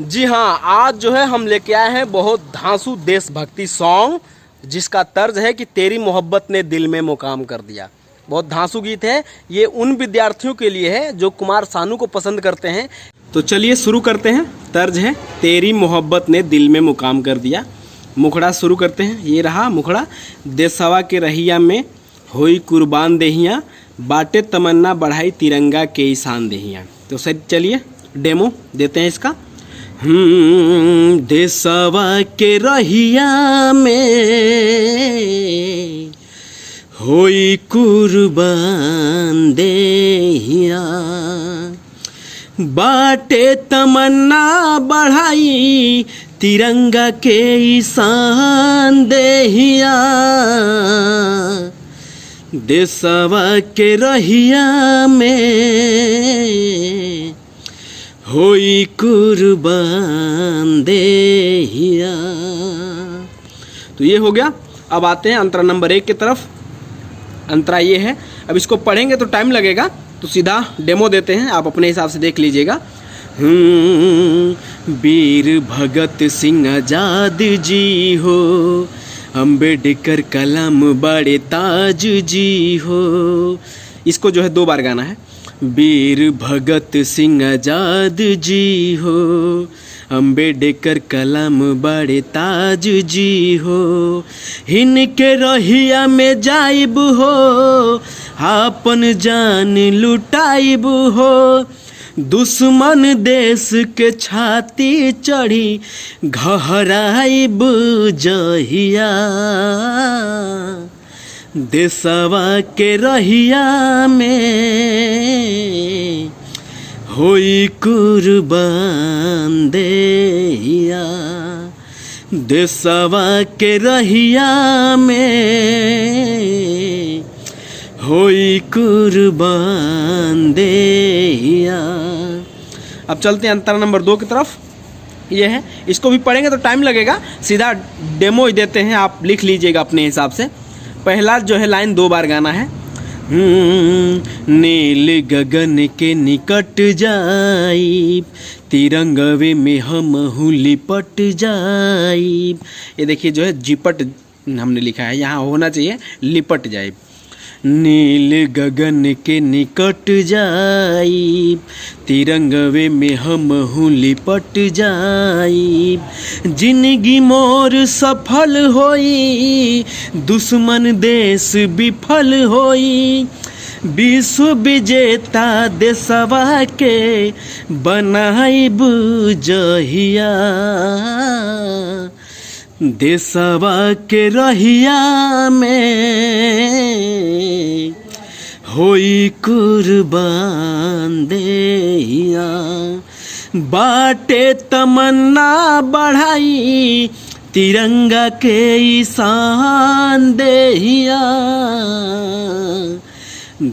जी हाँ, आज जो है हम लेके आए हैं बहुत धांसू देशभक्ति सॉन्ग, जिसका तर्ज है कि तेरी मोहब्बत ने दिल में मुकाम कर दिया। बहुत धांसू गीत है। ये उन विद्यार्थियों के लिए है जो कुमार सानू को पसंद करते हैं। तो चलिए शुरू करते हैं। तर्ज है तेरी मोहब्बत ने दिल में मुकाम कर दिया। मुखड़ा शुरू करते हैं। ये रहा मुखड़ा। देशवा के रहिया में होई कुर्बान देहिया, बाटे तमन्ना बढ़ाई तिरंगा के ईशान देहिया। तो सर चलिए डेमो देते हैं इसका। देशवा के रहिया में होई कुर्बान देहिया, बाटे तमन्ना बढ़ाई तिरंगा के ईशान देहिया। देशवा के रहिया में होई कुर्बान देहिया। तो ये हो गया। अब आते हैं अंतरा नंबर 1 की तरफ। अंतरा ये है। अब इसको पढ़ेंगे तो टाइम लगेगा, तो सीधा डेमो देते हैं, आप अपने हिसाब से देख लीजिएगा। वीर भगत सिंह आजाद जी हो, अम्बेडकर कलम बड़े ताज जी हो। इसको जो है 2 बार गाना है। वीर भगत सिंह आजाद जी हो, अम्बेडकर कलम बड़े ताज जी हो। इनके रहिया में जाइब हो, आपन जान लुटाइब हो। दुश्मन देश के छाती चढ़ी घहराइब जहिया। देशवा के रहिया में होई कुर्बान देहिया। देशवा के रहिया में होई कुर्बान देहिया। अब चलते हैं अंतरा नंबर 2 की तरफ। ये है। इसको भी पढ़ेंगे तो टाइम लगेगा, सीधा डेमो ही देते हैं, आप लिख लीजिएगा अपने हिसाब से। पहला जो है लाइन 2 बार गाना है। नील गगन के निकट जाइब, तिरंगवे में हम लिपट जाइब। ये देखिए जो है जिपट हमने लिखा है, यहाँ होना चाहिए लिपट जाइब। नील गगन के निकट जाइब, तिरंगवे में हम लिपट जाइब। जिंदगी मोर सफल होई, दुश्मन देश विफल होई। विश्व विजेता देशवा के बनाइब जहिया। देशवा के रहिया में होई कुर्बान देहिया। बाटे तमन्ना बढ़ाई तिरंगा के ईशान देहिया।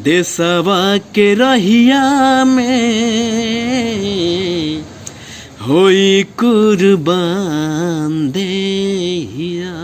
देशवा के रहिया में होई कुर्बान देहिया।